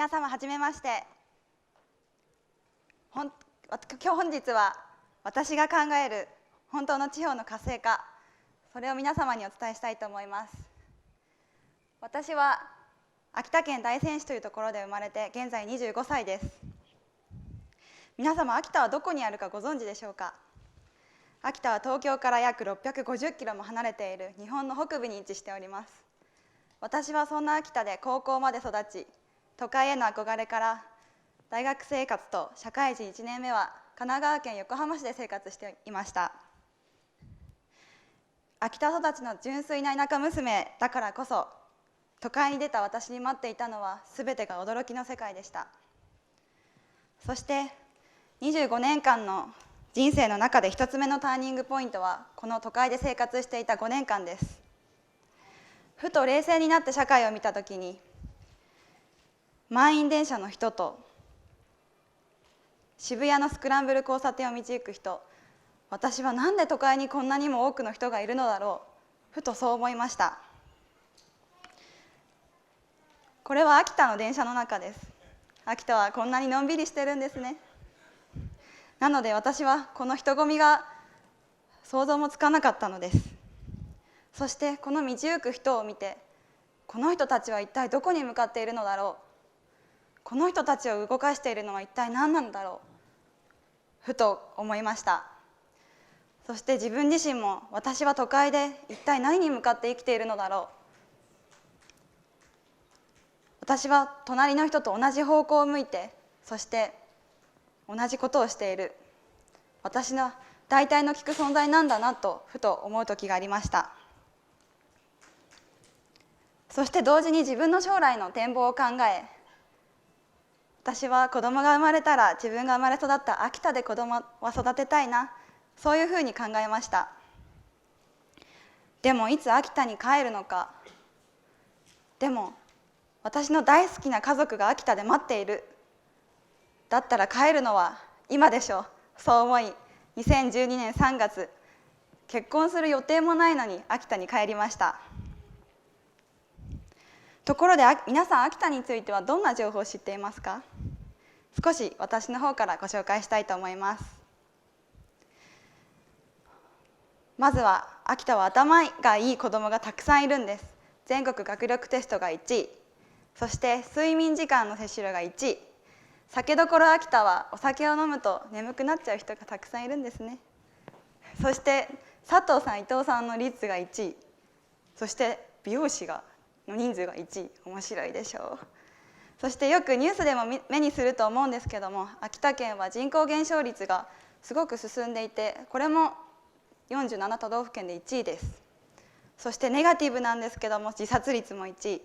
皆様はじめまして。本日は私が考える本当の地方の活性化、それを皆様にお伝えしたいと思います。私は秋田県大仙市というところで生まれて現在25歳です。皆様、秋田はどこにあるかご存知でしょうか。秋田は東京から約650キロも離れている日本の北部に位置しております。私はそんな秋田で高校まで育ち、都会への憧れから大学生活と社会人1年目は神奈川県横浜市で生活していました。秋田育ちの純粋な田舎娘だからこそ、都会に出た私に待っていたのは全てが驚きの世界でした。そして25年間の人生の中で一つ目のターニングポイントは、この都会で生活していた5年間です。ふと冷静になって社会を見たときに、満員電車の人と渋谷のスクランブル交差点を道行く人、私はなんで都会にこんなにも多くの人がいるのだろう、ふとそう思いました。これは秋田の電車の中です。秋田はこんなにのんびりしてるんですね。なので私はこの人混みが想像もつかなかったのです。そしてこの道行く人を見て、この人たちは一体どこに向かっているのだろう、この人たちを動かしているのは一体何なんだろう、ふと思いました。そして自分自身も、私は都会で一体何に向かって生きているのだろう、私は隣の人と同じ方向を向いて、そして同じことをしている、私の代替の利く存在なんだなとふと思う時がありました。そして同時に自分の将来の展望を考え、私は子供が生まれたら自分が生まれ育った秋田で子供は育てたいな、そういうふうに考えました。でもいつ秋田に帰るのか、でも私の大好きな家族が秋田で待っている、だったら帰るのは今でしょう、そう思い2012年3月、結婚する予定もないのに秋田に帰りました。ところで皆さん、秋田についてはどんな情報を知っていますか。少し私の方からご紹介したいと思います。まずは秋田は頭がいい子どもがたくさんいるんです。全国学力テストが1位、そして睡眠時間の摂取量が1位、酒どころ秋田はお酒を飲むと眠くなっちゃう人がたくさんいるんですね。そして佐藤さん伊藤さんの率が1位、そして美容師の人数が1位、面白いでしょう。そしてよくニュースでも目にすると思うんですけども、秋田県は人口減少率がすごく進んでいて、これも47都道府県で1位です。そしてネガティブなんですけども、自殺率も1位、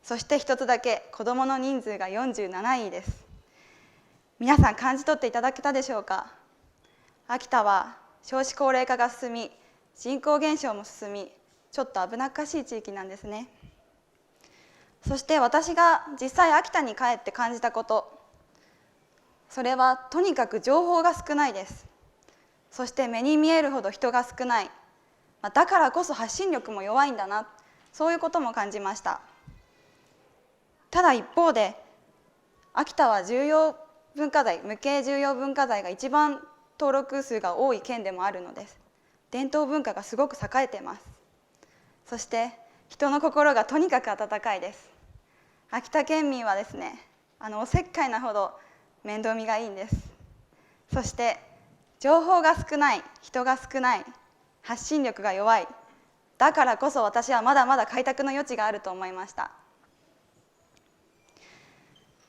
そして一つだけ子どもの人数が47位です。皆さん感じ取っていただけたでしょうか。秋田は少子高齢化が進み、人口減少も進み、ちょっと危なっかしい地域なんですね。そして私が実際秋田に帰って感じたこと、それはとにかく情報が少ないです。そして目に見えるほど人が少ない、だからこそ発信力も弱いんだな、そういうことも感じました。ただ一方で、秋田は重要文化財、無形重要文化財が一番登録数が多い県でもあるのです。伝統文化がすごく栄えています。そして人の心がとにかく温かいです。秋田県民はですね、おせっかいなほど面倒見がいいんです。そして情報が少ない、人が少ない、発信力が弱い、だからこそ私はまだまだ開拓の余地があると思いました。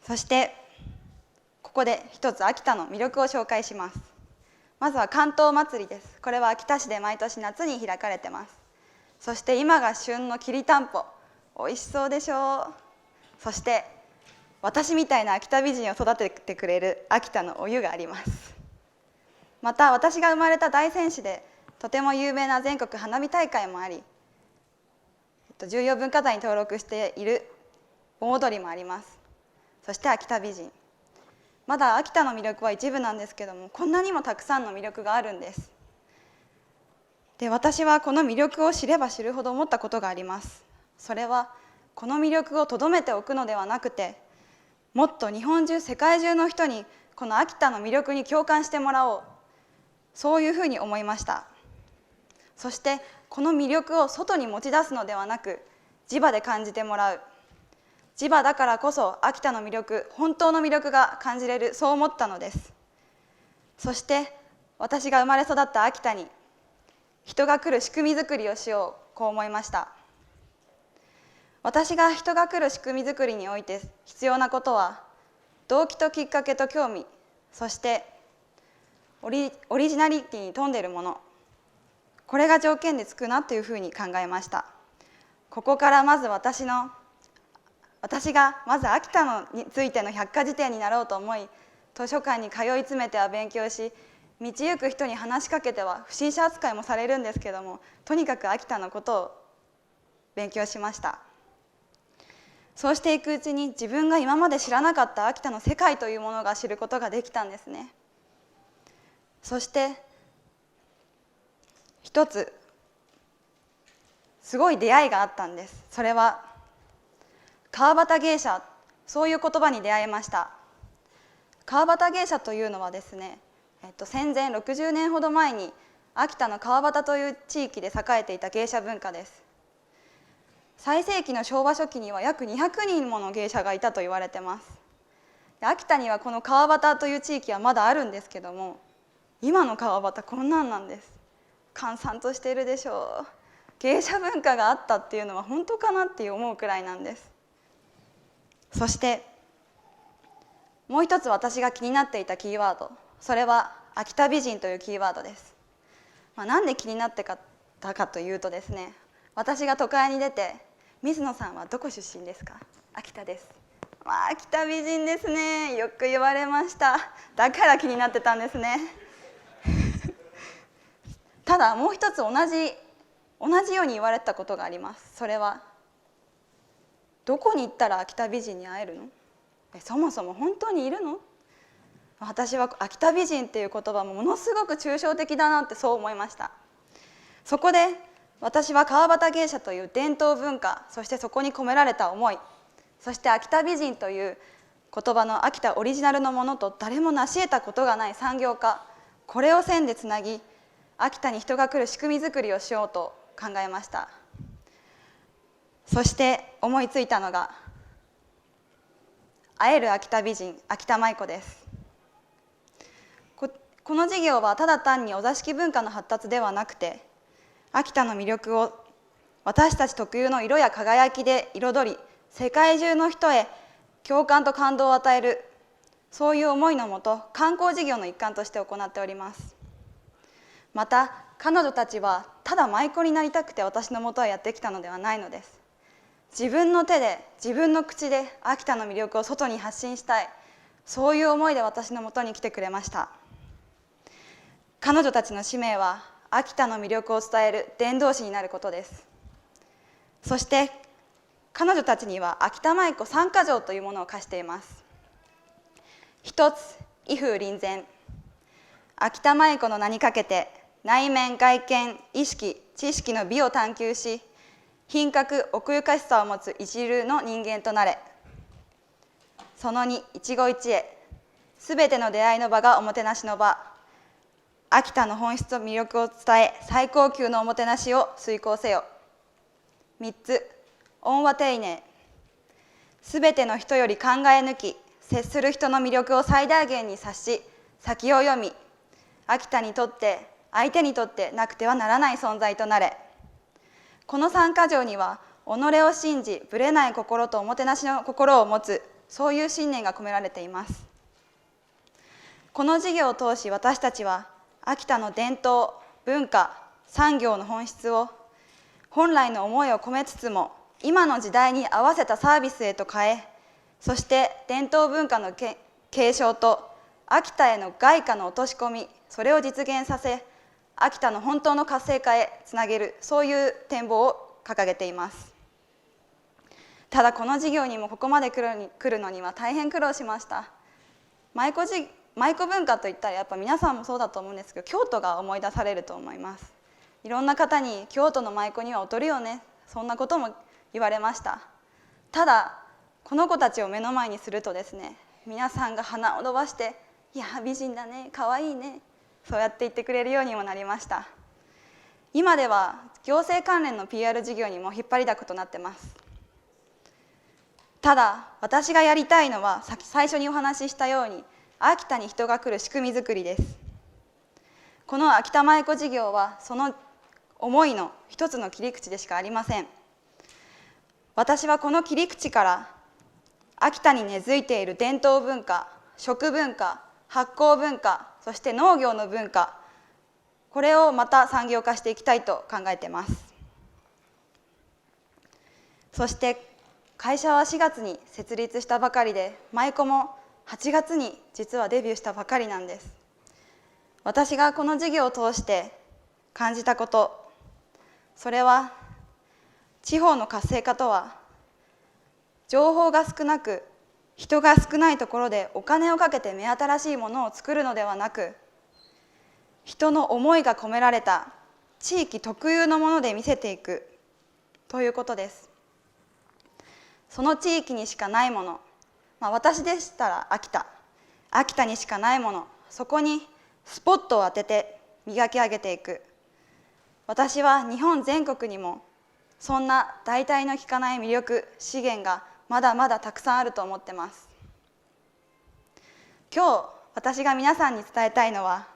そしてここで一つ秋田の魅力を紹介します。まずは関東祭りです。これは秋田市で毎年夏に開かれてます。そして今が旬のきりたんぽ、美味しそうでしょう。そして私みたいな秋田美人を育ててくれる秋田のお湯があります。また私が生まれた大仙市でとても有名な全国花火大会もあり、重要文化財に登録している盆踊りもあります。そして秋田美人、まだ秋田の魅力は一部なんですけども、こんなにもたくさんの魅力があるんです。で、私はこの魅力を知れば知るほど思ったことがあります。それはこの魅力をとどめておくのではなくて、もっと日本中世界中の人にこの秋田の魅力に共感してもらおう、そういうふうに思いました。そしてこの魅力を外に持ち出すのではなく、地場で感じてもらう、地場だからこそ秋田の魅力、本当の魅力が感じれる、そう思ったのです。そして私が生まれ育った秋田に人が来る仕組み作りをしよう、こう思いました。私が人が来る仕組み作りにおいて必要なことは、動機ときっかけと興味、そしてオリジナリティに富んでいるもの、これが条件でつくなというふうに考えました。ここからまず私がまず秋田についての百科事典になろうと思い、図書館に通い詰めては勉強し、道行く人に話しかけては不審者扱いもされるんですけども、とにかく秋田のことを勉強しました。そうしていくうちに自分が今まで知らなかった秋田の世界というものが知ることができたんですね。そして一つすごい出会いがあったんです。それは川端芸者、そういう言葉に出会いました。川端芸者というのはですね、戦前60年ほど前に秋田の川端という地域で栄えていた芸者文化です。最盛期の昭和初期には約200人もの芸者がいたと言われてます。秋田にはこの川端という地域はまだあるんですけども、今の川端こんなんです。閑散としているでしょう。芸者文化があったっていうのは本当かなって思うくらいなんです。そしてもう一つ私が気になっていたキーワード、それは秋田美人というキーワードです。なんで気になってたかというとですね、私が都会に出て、水野さんはどこ出身ですか？秋田です。秋田美人ですね、よく言われました。だから気になってたんですね。ただもう一つ同じように言われたことがあります。それは、どこに行ったら秋田美人に会えるの？そもそも本当にいるの？私は秋田美人っていう言葉もものすごく抽象的だなってそう思いました。そこで私は川端芸者という伝統文化、そしてそこに込められた思い、そして秋田美人という言葉の秋田オリジナルのものと誰も成し得たことがない産業化、これを線でつなぎ、秋田に人が来る仕組み作りをしようと考えました。そして思いついたのが会える秋田美人、秋田舞子です。この事業はただ単にお座敷文化の発達ではなくて、秋田の魅力を私たち特有の色や輝きで彩り、世界中の人へ共感と感動を与える、そういう思いのもと観光事業の一環として行っております。また彼女たちはただ舞妓になりたくて私のもとへやってきたのではないのです。自分の手で自分の口で秋田の魅力を外に発信したい、そういう思いで私のもとに来てくれました。彼女たちの使命は秋田の魅力を伝える伝道師になることです。そして彼女たちには秋田舞妓3か条というものを課しています。一つ、威風凛然。秋田舞妓の名にかけて内面、外見、意識、知識の美を探求し、品格、奥ゆかしさを持つ一流の人間となれ。その2、一期一会。すべての出会いの場がおもてなしの場。秋田の本質と魅力を伝え、最高級のおもてなしを遂行せよ。3つ、恩は丁寧。すべての人より考え抜き、接する人の魅力を最大限に察し、先を読み、秋田にとって、相手にとってなくてはならない存在となれ。この3か条には、己を信じ、ぶれない心とおもてなしの心を持つ、そういう信念が込められています。この事業を通し、私たちは、秋田の伝統、文化、産業の本質を、本来の思いを込めつつも、今の時代に合わせたサービスへと変え、そして伝統文化の継承と、秋田への外貨の落とし込み、それを実現させ、秋田の本当の活性化へつなげる、そういう展望を掲げています。ただこの事業にもここまで来るのには大変苦労しました。舞妓文化といったらやっぱ皆さんもそうだと思うんですけど、京都が思い出されると思います。いろんな方に京都の舞妓には劣るよね、そんなことも言われました。ただこの子たちを目の前にするとですね、皆さんが鼻を伸ばして「いや美人だね、かわいいね」そうやって言ってくれるようにもなりました。今では行政関連の PR 事業にも引っ張りだことなってます。ただ私がやりたいのは最初にお話ししたように秋田に人が来る仕組み作りです。この秋田舞子事業はその思いの一つの切り口でしかありません。私はこの切り口から秋田に根付いている伝統文化、食文化、発酵文化、そして農業の文化、これをまた産業化していきたいと考えています。そして会社は4月に設立したばかりで、舞子も8月に実はデビューしたばかりなんです。私がこの事業を通して感じたこと、それは地方の活性化とは情報が少なく人が少ないところでお金をかけて目新しいものを作るのではなく、人の思いが込められた地域特有のもので見せていくということです。その地域にしかないもの、私でしたら秋田にしかないもの、そこにスポットを当てて磨き上げていく。私は日本全国にもそんな代替の利かない魅力、資源がまだまだたくさんあると思ってます。今日私が皆さんに伝えたいのは、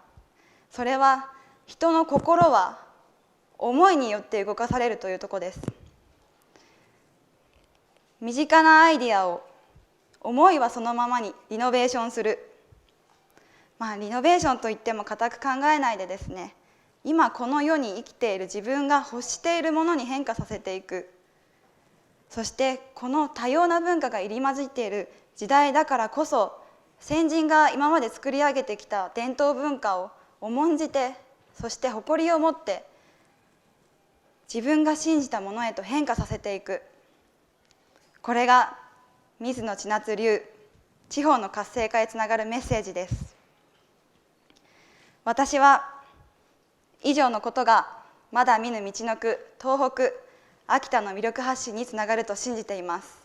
それは人の心は思いによって動かされるというところです。身近なアイディアを思いはそのままにリノベーションする。リノベーションといっても固く考えないでですね、今この世に生きている自分が欲しているものに変化させていく。そしてこの多様な文化が入り混じっている時代だからこそ、先人が今まで作り上げてきた伝統文化を重んじて、そして誇りを持って自分が信じたものへと変化させていく。これが水野千夏流地方の活性化へつながるメッセージです。私は以上のことがまだ見ぬ道のく東北秋田の魅力発信につながると信じています。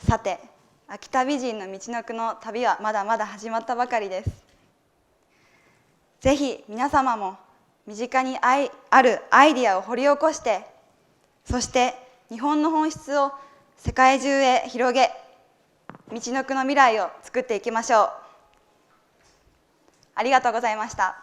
さて、秋田美人の道のくの旅はまだまだ始まったばかりです。ぜひ皆様も身近にあるアイディアを掘り起こして、そして日本の本質を世界中へ広げ、道のくの未来を作っていきましょう。ありがとうございました。